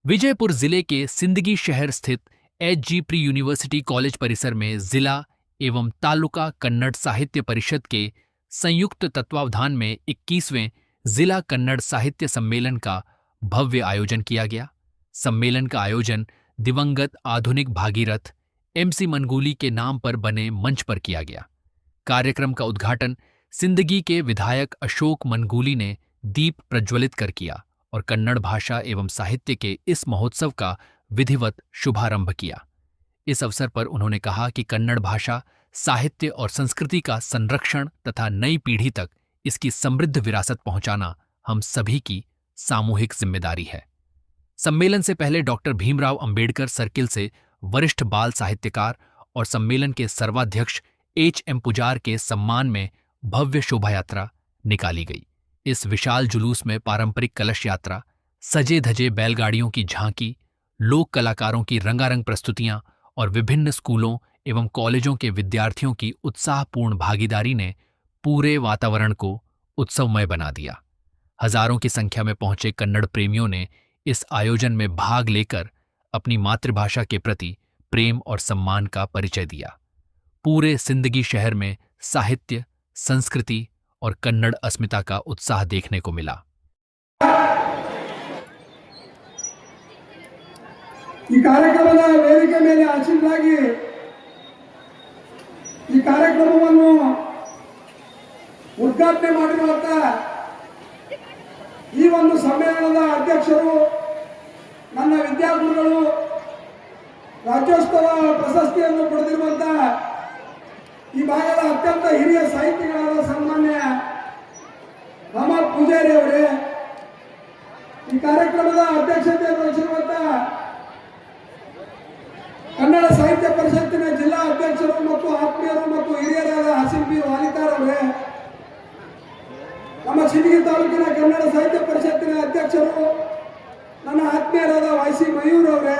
विजयपुर जिले के सिंदगी शहर स्थित एच.जी. प्री यूनिवर्सिटी कॉलेज परिसर में जिला एवं तालुका कन्नड़ साहित्य परिषद के संयुक्त तत्वावधान में 21वें जिला कन्नड़ साहित्य सम्मेलन का भव्य आयोजन किया गया। सम्मेलन का आयोजन दिवंगत आधुनिक भागीरथ एम.सी. मनगूली के नाम पर बने मंच पर किया गया। कार्यक्रम का उद्घाटन सिंदगी के विधायक अशोक मनगूली ने दीप प्रज्वलित कर किया और कन्नड़ भाषा एवं साहित्य के इस महोत्सव का विधिवत शुभारंभ किया। इस अवसर पर उन्होंने कहा कि कन्नड़ भाषा, साहित्य और संस्कृति का संरक्षण तथा नई पीढ़ी तक इसकी समृद्ध विरासत पहुंचाना हम सभी की सामूहिक जिम्मेदारी है। सम्मेलन से पहले डॉक्टर भीमराव अंबेडकर सर्किल से वरिष्ठ बाल साहित्यकार और सम्मेलन के सर्वाध्यक्ष एच.एम. पुजार के सम्मान में भव्य शोभा यात्रा निकाली गई। इस विशाल जुलूस में पारंपरिक कलश यात्रा, सजे धजे बैलगाड़ियों की झांकी, लोक कलाकारों की रंगारंग प्रस्तुतियां और विभिन्न स्कूलों एवं कॉलेजों के विद्यार्थियों की उत्साहपूर्ण भागीदारी ने पूरे वातावरण को उत्सवमय बना दिया। हजारों की संख्या में पहुंचे कन्नड़ प्रेमियों ने इस आयोजन में भाग लेकर अपनी मातृभाषा के प्रति प्रेम और सम्मान का परिचय दिया। पूरे सिंदगी शहर में साहित्य, संस्कृति और कन्नड़ अस्मिता का उत्साह देखने को मिला। ಈ ಕಾರ್ಯಕ್ರಮದ ವೇದಿಕೆ ಮೇಲೆ ಆಸೀನರಾಗಿ ಈ ಕಾರ್ಯಕ್ರಮವನ್ನು ಉದ್ಘಾಟನೆ ಮಾಡಿರುವಂತ ಈ ಒಂದು ಸಮ್ಮೇಳನದ ಅಧ್ಯಕ್ಷರು, ನನ್ನ ವಿದ್ಯಾಗುರುಗಳು, ರಾಜ್ಯೋತ್ಸವ ಪ್ರಶಸ್ತಿಯನ್ನು ಪಡೆದಿರುವಂತ ಈ ಭಾಗದ ಅತ್ಯಂತ ಹಿರಿಯ ಸಾಹಿತಿಗಳಾದ ಸನ್ಮಾನ್ಯ ರಾಮಪ್ಪ ಪೂಜಾರಿ ಅವರೇ, ಈ ಕಾರ್ಯಕ್ರಮದ ಅಧ್ಯಕ್ಷತೆಯನ್ನು ವಹಿಸಿರುವಂತ ಕನ್ನಡ ಸಾಹಿತ್ಯ ಪರಿಷತ್ತಿನ ಜಿಲ್ಲಾ ಅಧ್ಯಕ್ಷರು ಮತ್ತು ಆತ್ಮೀಯರು ಮತ್ತು ಹಿರಿಯರಾದ ಹಸೀನ್ ಬಿ ವಾಲಿತಾರ್ ಅವರೇ, ನಮ್ಮ ಸಿಂದಗಿ ತಾಲೂಕಿನ ಕನ್ನಡ ಸಾಹಿತ್ಯ ಪರಿಷತ್ತಿನ ಅಧ್ಯಕ್ಷರು ನನ್ನ ಆತ್ಮೀಯರಾದ ವೈ.ಸಿ. ಮಯೂರ್ ಅವರೇ,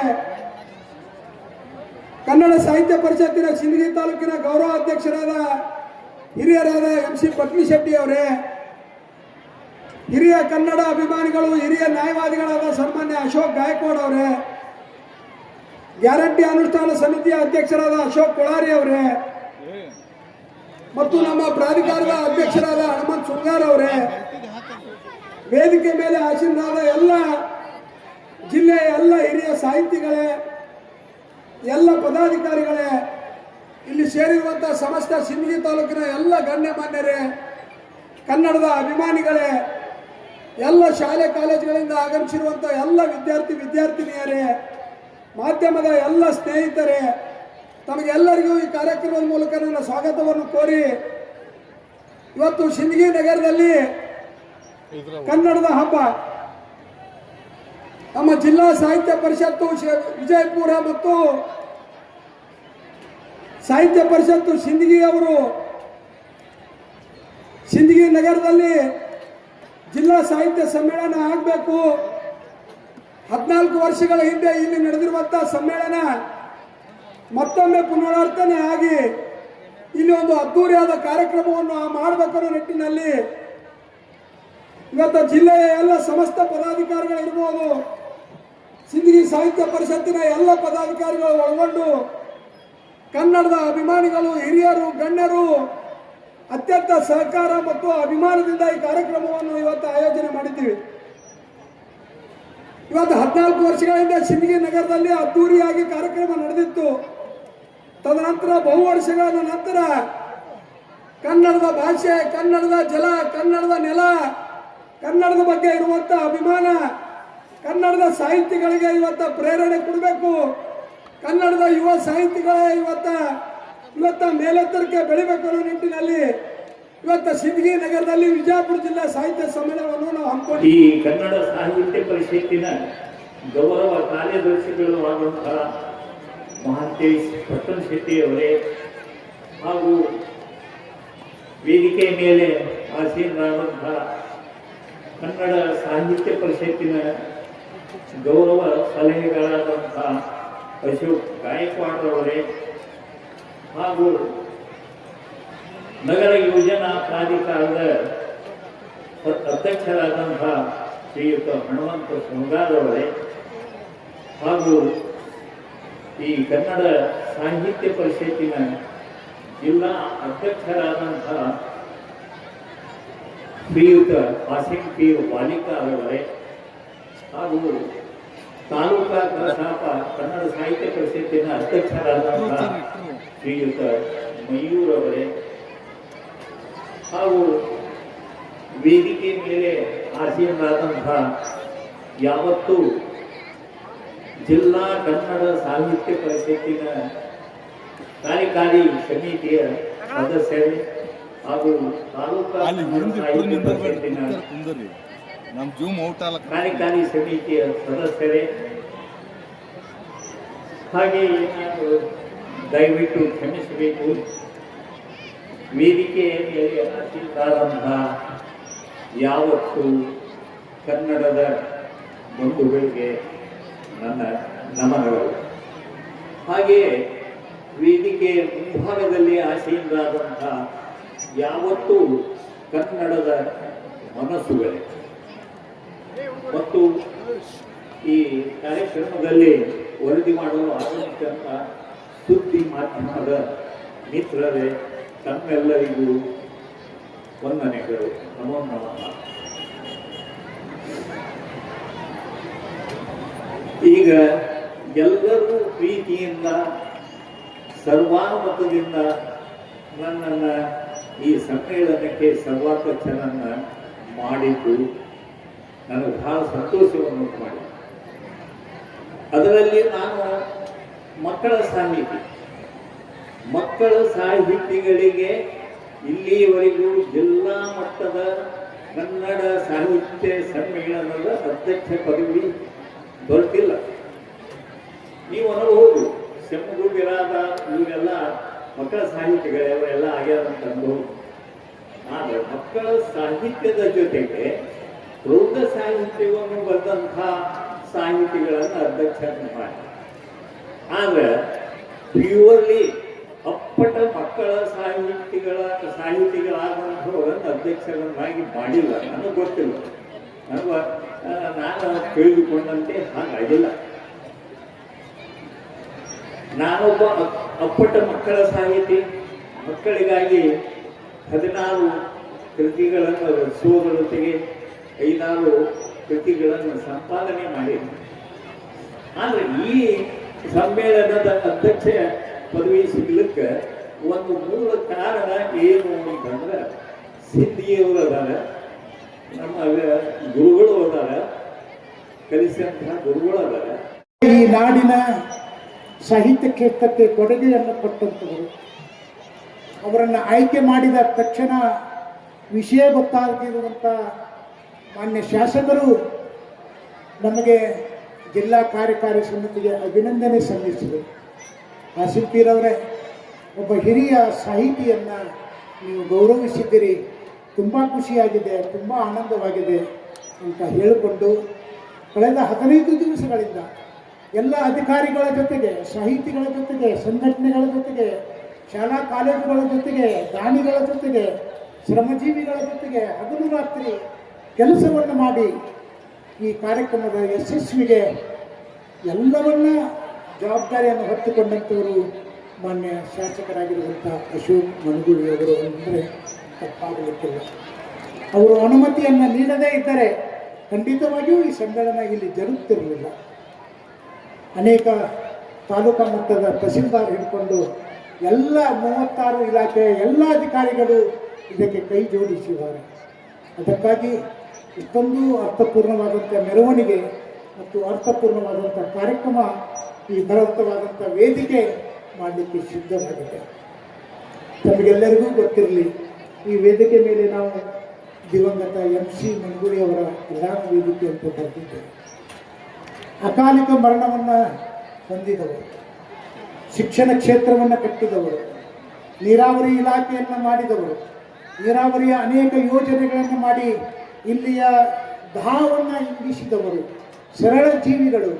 ಕನ್ನಡ ಸಾಹಿತ್ಯ ಪರಿಷತ್ತಿನ ಸಿಂದಗಿ ತಾಲೂಕಿನ ಗೌರವ ಅಧ್ಯಕ್ಷರಾದ ಹಿರಿಯರಾದ ಎಂ.ಸಿ. ಪಟ್ನಿಶೆಟ್ಟಿ ಅವರೇ, ಹಿರಿಯ ಕನ್ನಡ ಅಭಿಮಾನಿಗಳು, ಹಿರಿಯ ನ್ಯಾಯವಾದಿಗಳಾದ ಸನ್ಮಾನ್ಯ ಅಶೋಕ್ ಗಾಯಕ್ವಾಡ್ ಅವರೇ, ಗ್ಯಾರಂಟಿ ಅನುಷ್ಠಾನ ಸಮಿತಿಯ ಅಧ್ಯಕ್ಷರಾದ ಅಶೋಕ್ ಕೊಳಾರಿ ಅವರೇ ಮತ್ತು ನಮ್ಮ ಪ್ರಾಧಿಕಾರದ ಅಧ್ಯಕ್ಷರಾದ ಹನುಮಂತ್ ಸುಂಗಾರ್ ಅವರೇ, ವೇದಿಕೆ ಮೇಲೆ ಆಸೀನರಾದ ಎಲ್ಲ ಜಿಲ್ಲೆಯ ಎಲ್ಲ ಹಿರಿಯ ಸಾಹಿತಿಗಳೇ, ಎಲ್ಲ ಪದಾಧಿಕಾರಿಗಳೇ, ಇಲ್ಲಿ ಸೇರಿರುವಂತಹ ಸಮಸ್ತ ಸಿಂದಗಿ ತಾಲೂಕಿನ ಎಲ್ಲ ಗಣ್ಯಮಾನ್ಯರೇ, ಕನ್ನಡದ ಅಭಿಮಾನಿಗಳೇ, ಎಲ್ಲ ಶಾಲೆ ಕಾಲೇಜುಗಳಿಂದ ಆಗಮಿಸಿರುವಂತಹ ಎಲ್ಲ ವಿದ್ಯಾರ್ಥಿನಿಯರೇ, ಮಾಧ್ಯಮದ ಎಲ್ಲ ಸ್ನೇಹಿತರೇ, ತಮಗೆಲ್ಲರಿಗೂ ಈ ಕಾರ್ಯಕ್ರಮದ ಮೂಲಕ ನನ್ನ ಸ್ವಾಗತವನ್ನು ಕೋರಿ, ಇವತ್ತು ಸಿಂದಗಿ ನಗರದಲ್ಲಿ ಕನ್ನಡದ ಹಬ್ಬ, ನಮ್ಮ ಜಿಲ್ಲಾ ಸಾಹಿತ್ಯ ಪರಿಷತ್ತು ವಿಜಯಪುರ ಮತ್ತು ಸಾಹಿತ್ಯ ಪರಿಷತ್ತು ಸಿಂದಗಿ ಅವರು ಸಿಂದಗಿ ನಗರದಲ್ಲಿ ಜಿಲ್ಲಾ ಸಾಹಿತ್ಯ ಸಮ್ಮೇಳನ ಆಗಬೇಕು. 14 ವರ್ಷಗಳ ಹಿಂದೆ ಇಲ್ಲಿ ನಡೆದಿರುವಂತಹ ಸಮ್ಮೇಳನ ಮತ್ತೊಮ್ಮೆ ಪುನರಾವರ್ತನೆ ಆಗಿ ಇಲ್ಲಿ ಒಂದು ಅದ್ದೂರಿಯಾದ ಕಾರ್ಯಕ್ರಮವನ್ನು ಮಾಡಬೇಕನ್ನೋ ನಿಟ್ಟಿನಲ್ಲಿ ಇವತ್ತು ಜಿಲ್ಲೆಯ ಎಲ್ಲ ಸಮಸ್ತ ಪದಾಧಿಕಾರಿಗಳಿರ್ಬೋದು, ಸಿಂದಗಿ ಸಾಹಿತ್ಯ ಪರಿಷತ್ತಿನ ಎಲ್ಲ ಪದಾಧಿಕಾರಿಗಳು ಒಳಗೊಂಡು ಕನ್ನಡದ ಅಭಿಮಾನಿಗಳು, ಹಿರಿಯರು, ಗಣ್ಯರು ಅತ್ಯಂತ ಸಹಕಾರ ಮತ್ತು ಅಭಿಮಾನದಿಂದ ಈ ಕಾರ್ಯಕ್ರಮವನ್ನು ಇವತ್ತು ಆಯೋಜನೆ ಮಾಡಿದ್ದೀವಿ. ಇವತ್ತು 14 ವರ್ಷಗಳಿಂದ ಸಿಂದಗಿ ನಗರದಲ್ಲಿ ಅದ್ದೂರಿಯಾಗಿ ಕಾರ್ಯಕ್ರಮ ನಡೆದಿತ್ತು. ತದನಂತರ ಬಹು ವರ್ಷಗಳ ನಂತರ ಕನ್ನಡದ ಭಾಷೆ, ಕನ್ನಡದ ಜಲ, ಕನ್ನಡದ ನೆಲ, ಕನ್ನಡದ ಬಗ್ಗೆ ಇರುವಂತ ಅಭಿಮಾನ, ಕನ್ನಡದ ಸಾಹಿತಿಗಳಿಗೆ ಇವತ್ತು ಪ್ರೇರಣೆ ಕೊಡಬೇಕು, ಕನ್ನಡದ ಯುವ ಸಾಹಿತಿಗಳೇ ಇವತ್ತ ಮೇಲೆತ್ತರಕ್ಕೆ ಬೆಳಿಬೇಕು ಅನ್ನೋ ನಿಟ್ಟಿನಲ್ಲಿ ಇವತ್ತು ಸಿಂದಗಿ ನಗರದಲ್ಲಿ ವಿಜಯಪುರ ಜಿಲ್ಲಾ ಸಾಹಿತ್ಯ ಸಮ್ಮೇಳನವನ್ನು ನಾವು ಹಮ್ಮಿಕೊಂಡಿದ್ದೀವಿ. ಈ ಕನ್ನಡ ಸಾಹಿತ್ಯ ಪರಿಷತ್ತಿನ ಗೌರವ ಕಾರ್ಯದರ್ಶಿಗಳು ಆದಂತಹ ಮಹಾಂತೇಶ್ ಪಟ್ಟಣಶೆಟ್ಟಿ ಅವರೇ ಹಾಗೂ ವೇದಿಕೆ ಮೇಲೆ ಆಸೀನರಾದಂತಹ ಕನ್ನಡ ಸಾಹಿತ್ಯ ಪರಿಷತ್ತಿನ ಗೌರವ ಸಲಹೆಗಾರರಾದಂತಹ ಅಶೋಕ್ ಗಾಯಕ್ವಾಡ್ ಅವರೇ ಹಾಗೂ ನಗರ ಯೋಜನಾ ಪ್ರಾಧಿಕಾರದ ಅಧ್ಯಕ್ಷರಾದಂತಹ ಶ್ರೀಯುತ ಹನುಮಂತ ಸುಂಗಾರ್ ಅವರೇ ಹಾಗೂ ಈ ಕನ್ನಡ ಸಾಹಿತ್ಯ ಪರಿಷತ್ತಿನ ಜಿಲ್ಲಾ ಅಧ್ಯಕ್ಷರಾದಂತಹ ಶ್ರೀಯುತ ಆಸಿಫ್ ಪೀರ್ ಬಾಲಿಕಾ ಅವರೇ ಹಾಗೂ ತಾಲೂಕಾ ಕಸಾಪ ಕನ್ನಡ ಸಾಹಿತ್ಯ ಪರಿಷತ್ತಿನ ಅಧ್ಯಕ್ಷರಾದಂತಹ ಶ್ರೀಯುತ ಮಯೂರ್ ಅವರೇ ಹಾಗೂ ವೇದಿಕೆ ಮೇಲೆ ಆಸೀನರಾದಂತಹ ಯಾವತ್ತೂ ಜಿಲ್ಲಾ ಕನ್ನಡ ಸಾಹಿತ್ಯ ಪರಿಷತ್ತಿನ ಕಾರ್ಯಕಾರಿ ಸಮಿತಿಯ ಸದಸ್ಯರೇ ಹಾಗೂ ತಾಲೂಕಾ ಸಾಹಿತ್ಯ ಪರಿಷತ್ತಿನ ಕಾರ್ಯಕಾರಿ ಸಮಿತಿಯ ಸದಸ್ಯರೇ ಹಾಗೆ ಏನಾದರೂ ದಯವಿಟ್ಟು ಕ್ಷಮಿಸಬೇಕು. ವೇದಿಕೆಯ ಮೇಲೆ ಆಸೀನರಾದಂತಹ ಯಾವತ್ತು ಕನ್ನಡದ ಬಂಧುಗಳಿಗೆ ನನ್ನ ನಮನಗಳು. ಹಾಗೆಯೇ ವೇದಿಕೆಯ ಮುಂಭಾಗದಲ್ಲಿ ಆಸೀನರಾದಂತಹ ಯಾವತ್ತೂ ಕನ್ನಡದ ಮನಸ್ಸುಗಳೇ ಮತ್ತು ಈ ಕಾರ್ಯಕ್ರಮದಲ್ಲಿ ವರದಿ ಮಾಡಲು ಆಗಮಿಸಿದಂಥ ಸುದ್ದಿ ಮಾಧ್ಯಮದ ಮಿತ್ರರೇ, ತಮ್ಮೆಲ್ಲರಿಗೂ ವಂದನೆಗಳು. ನಮೋ ನಮಃ. ಈಗ ಎಲ್ಲರೂ ಪ್ರೀತಿಯಿಂದ ಸರ್ವಾನುಮತದಿಂದ ನನ್ನನ್ನು ಈ ಸಮ್ಮೇಳನಕ್ಕೆ ಸರ್ವಾಧ್ಯಕ್ಷರನ್ನು ಮಾಡಿದ್ದು ನನಗೆ ಬಹಳ ಸಂತೋಷವನ್ನು ಮಾಡಿ. ಅದರಲ್ಲಿ ನಾನು ಮಕ್ಕಳ ಸಾಹಿತಿಗಳಿಗೆ ಇಲ್ಲಿಯವರೆಗೂ ಜಿಲ್ಲಾ ಮಟ್ಟದ ಕನ್ನಡ ಸಾಹಿತ್ಯ ಸಮ್ಮೇಳನದ ಅಧ್ಯಕ್ಷ ಪದವಿ ದೊರೆತಿಲ್ಲ. ನೀವು ಅನುಭವ ಶೆಮ್ಮಗುಡ್ಡಿರಾದ ಇವರೆಲ್ಲ ಮಕ್ಕಳ ಸಾಹಿತಿಗಳೇ ಅವರೆಲ್ಲ ಆಗ್ಯಾರಂತ ಅನುಭವ. ಆದರೆ ಮಕ್ಕಳ ಸಾಹಿತ್ಯದ ಜೊತೆಗೆ ಪ್ರೌಢ ಸಾಹಿತ್ಯವನ್ನು ಬರೆದಂಥ ಸಾಹಿತಿಗಳನ್ನು ಅಧ್ಯಕ್ಷರನ್ನು ಮಾಡಿ, ಆದರೆ ಪ್ಯೂರ್ಲಿ ಅಪ್ಪಟ ಮಕ್ಕಳ ಸಾಹಿತಿಗಳಾದಂಥವರನ್ನು ಅಧ್ಯಕ್ಷರನ್ನಾಗಿ ಮಾಡಿಲ್ಲ. ನನಗೆ ಗೊತ್ತಿಲ್ಲ, ನಾನು ತಿಳಿದುಕೊಂಡಂತೆ ಹಾಗಾಗಿಲ್ಲ. ನಾನೊಬ್ಬ ಅಪ್ಪಟ ಮಕ್ಕಳ ಸಾಹಿತಿ. ಮಕ್ಕಳಿಗಾಗಿ 16 ಕೃತಿಗಳನ್ನು ರಚಿಸುವುದರ ಜೊತೆಗೆ 5 ಕೃತಿಗಳನ್ನು ಸಂಪಾದನೆ ಮಾಡಿದೆ. ಆದರೆ ಈ ಸಮ್ಮೇಳನದ ಅಧ್ಯಕ್ಷ ಪದವಿ ಸಿಗ್ಲಿಕ್ಕೆ ಒಂದು ಮೂಲ ಕಾರಣ ಏನು ಅಂತಂದ್ರೆ, ಸಿದ್ಧಿಯವರು ಅದಾರ, ನಮ್ಮ ಗುರುಗಳು ಅದಾರ, ಕಲಿಸಿದಂತಹ ಗುರುಗಳು ಅದಾರ. ಈ ನಾಡಿನ ಸಾಹಿತ್ಯ ಕ್ಷೇತ್ರಕ್ಕೆ ಕೊಡುಗೆಯನ್ನು ಕೊಟ್ಟಂಥವರು, ಅವರನ್ನು ಆಯ್ಕೆ ಮಾಡಿದ ತಕ್ಷಣ ವಿಷಯ ಗೊತ್ತಾಗಿರುವಂಥ ಮಾನ್ಯ ಶಾಸಕರು ನಮಗೆ ಜಿಲ್ಲಾ ಕಾರ್ಯಕಾರಿ ಸಮಿತಿಗೆ ಅಭಿನಂದನೆ ಸಲ್ಲಿಸಿದರು. ಆಸಿಫ್ ಪೀರ್ ಅವರೇ, ಒಬ್ಬ ಹಿರಿಯ ಸಾಹಿತಿಯನ್ನು ನೀವು ಗೌರವಿಸಿದ್ದೀರಿ, ತುಂಬ ಖುಷಿಯಾಗಿದೆ, ತುಂಬ ಆನಂದವಾಗಿದೆ ಅಂತ ಹೇಳಿಕೊಂಡು ಕಳೆದ 15 ದಿವಸಗಳಿಂದ ಎಲ್ಲ ಅಧಿಕಾರಿಗಳ ಜೊತೆಗೆ, ಸಾಹಿತಿಗಳ ಜೊತೆಗೆ, ಸಂಘಟನೆಗಳ ಜೊತೆಗೆ, ಶಾಲಾ ಕಾಲೇಜುಗಳ ಜೊತೆಗೆ, ದಾನಿಗಳ ಜೊತೆಗೆ, ಶ್ರಮಜೀವಿಗಳ ಜೊತೆಗೆ ಹಗಲು ರಾತ್ರಿ ಕೆಲಸವನ್ನು ಮಾಡಿ ಈ ಕಾರ್ಯಕ್ರಮದ ಯಶಸ್ವಿಗೆ ಎಲ್ಲವನ್ನ ಜವಾಬ್ದಾರಿಯನ್ನು ಹೊತ್ತುಕೊಂಡಂಥವರು ಮಾನ್ಯ ಶಾಸಕರಾಗಿರುವಂಥ ಅಶೋಕ್ ಮನಗೂಳಿಯವರು ಅಂದರೆ ತಪ್ಪಾಗಲಿಕ್ಕಿಲ್ಲ. ಅವರು ಅನುಮತಿಯನ್ನು ನೀಡದೇ ಇದ್ದರೆ ಖಂಡಿತವಾಗಿಯೂ ಈ ಸಮ್ಮೇಳನ ಇಲ್ಲಿ ಜರುಗುತ್ತಿರಲಿಲ್ಲ. ಅನೇಕ ತಾಲೂಕಾ ಮಟ್ಟದ ತಹಸೀಲ್ದಾರ್ ಹಿಡ್ಕೊಂಡು ಎಲ್ಲ 36 ಇಲಾಖೆಯ ಎಲ್ಲ ಅಧಿಕಾರಿಗಳು ಇದಕ್ಕೆ ಕೈ ಜೋಡಿಸಿದ್ದಾರೆ. ಅದಕ್ಕಾಗಿ ಇಷ್ಟೊಂದು ಅರ್ಥಪೂರ್ಣವಾದಂಥ ಮೆರವಣಿಗೆ ಮತ್ತು ಅರ್ಥಪೂರ್ಣವಾದಂಥ ಕಾರ್ಯಕ್ರಮ, ಈ ಬಲವಂತವಾದಂಥ ವೇದಿಕೆ ಮಾಡಲಿಕ್ಕೆ ಸಿದ್ಧವಾಗಿದೆ. ತಮಗೆಲ್ಲರಿಗೂ ಗೊತ್ತಿರಲಿ, ಈ ವೇದಿಕೆ ಮೇಲೆ ನಾವು ದಿವಂಗತ MC ಮನಗೂಳಿ ಅವರ ಪ್ರಧಾನ ವೇದಿಕೆ ಅಂತ ಬರೆದಿದ್ದೇವೆ. ಅಕಾಲಿಕ ಮರಣವನ್ನು ಹೊಂದಿದವರು, ಶಿಕ್ಷಣ ಕ್ಷೇತ್ರವನ್ನು ಕಟ್ಟಿದವರು, ನೀರಾವರಿ ಇಲಾಖೆಯನ್ನು ಮಾಡಿದವರು, ನೀರಾವರಿಯ ಅನೇಕ ಯೋಜನೆಗಳನ್ನು ಮಾಡಿ ಇಲ್ಲಿಯ ದಾಹವನ್ನು ಇಂಗಿಸಿದವರು, ಸರಳ ಜೀವಿಗಳು,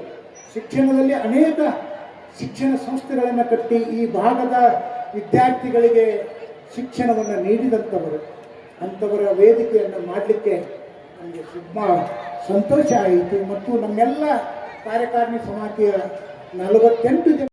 ಶಿಕ್ಷಣದಲ್ಲಿ ಅನೇಕ ಶಿಕ್ಷಣ ಸಂಸ್ಥೆಗಳನ್ನು ಕಟ್ಟಿ ಈ ಭಾಗದ ವಿದ್ಯಾರ್ಥಿಗಳಿಗೆ ಶಿಕ್ಷಣವನ್ನು ನೀಡಿದಂಥವರು. ಅಂಥವರ ವೇದಿಕೆಯನ್ನು ಮಾಡಲಿಕ್ಕೆ ನನಗೆ ತುಂಬ ಸಂತೋಷ ಆಯಿತು. ಮತ್ತು ನಮ್ಮೆಲ್ಲ ಕಾರ್ಯಕಾರಿಣಿ ಸಮಿತಿಯ 48 ಜನ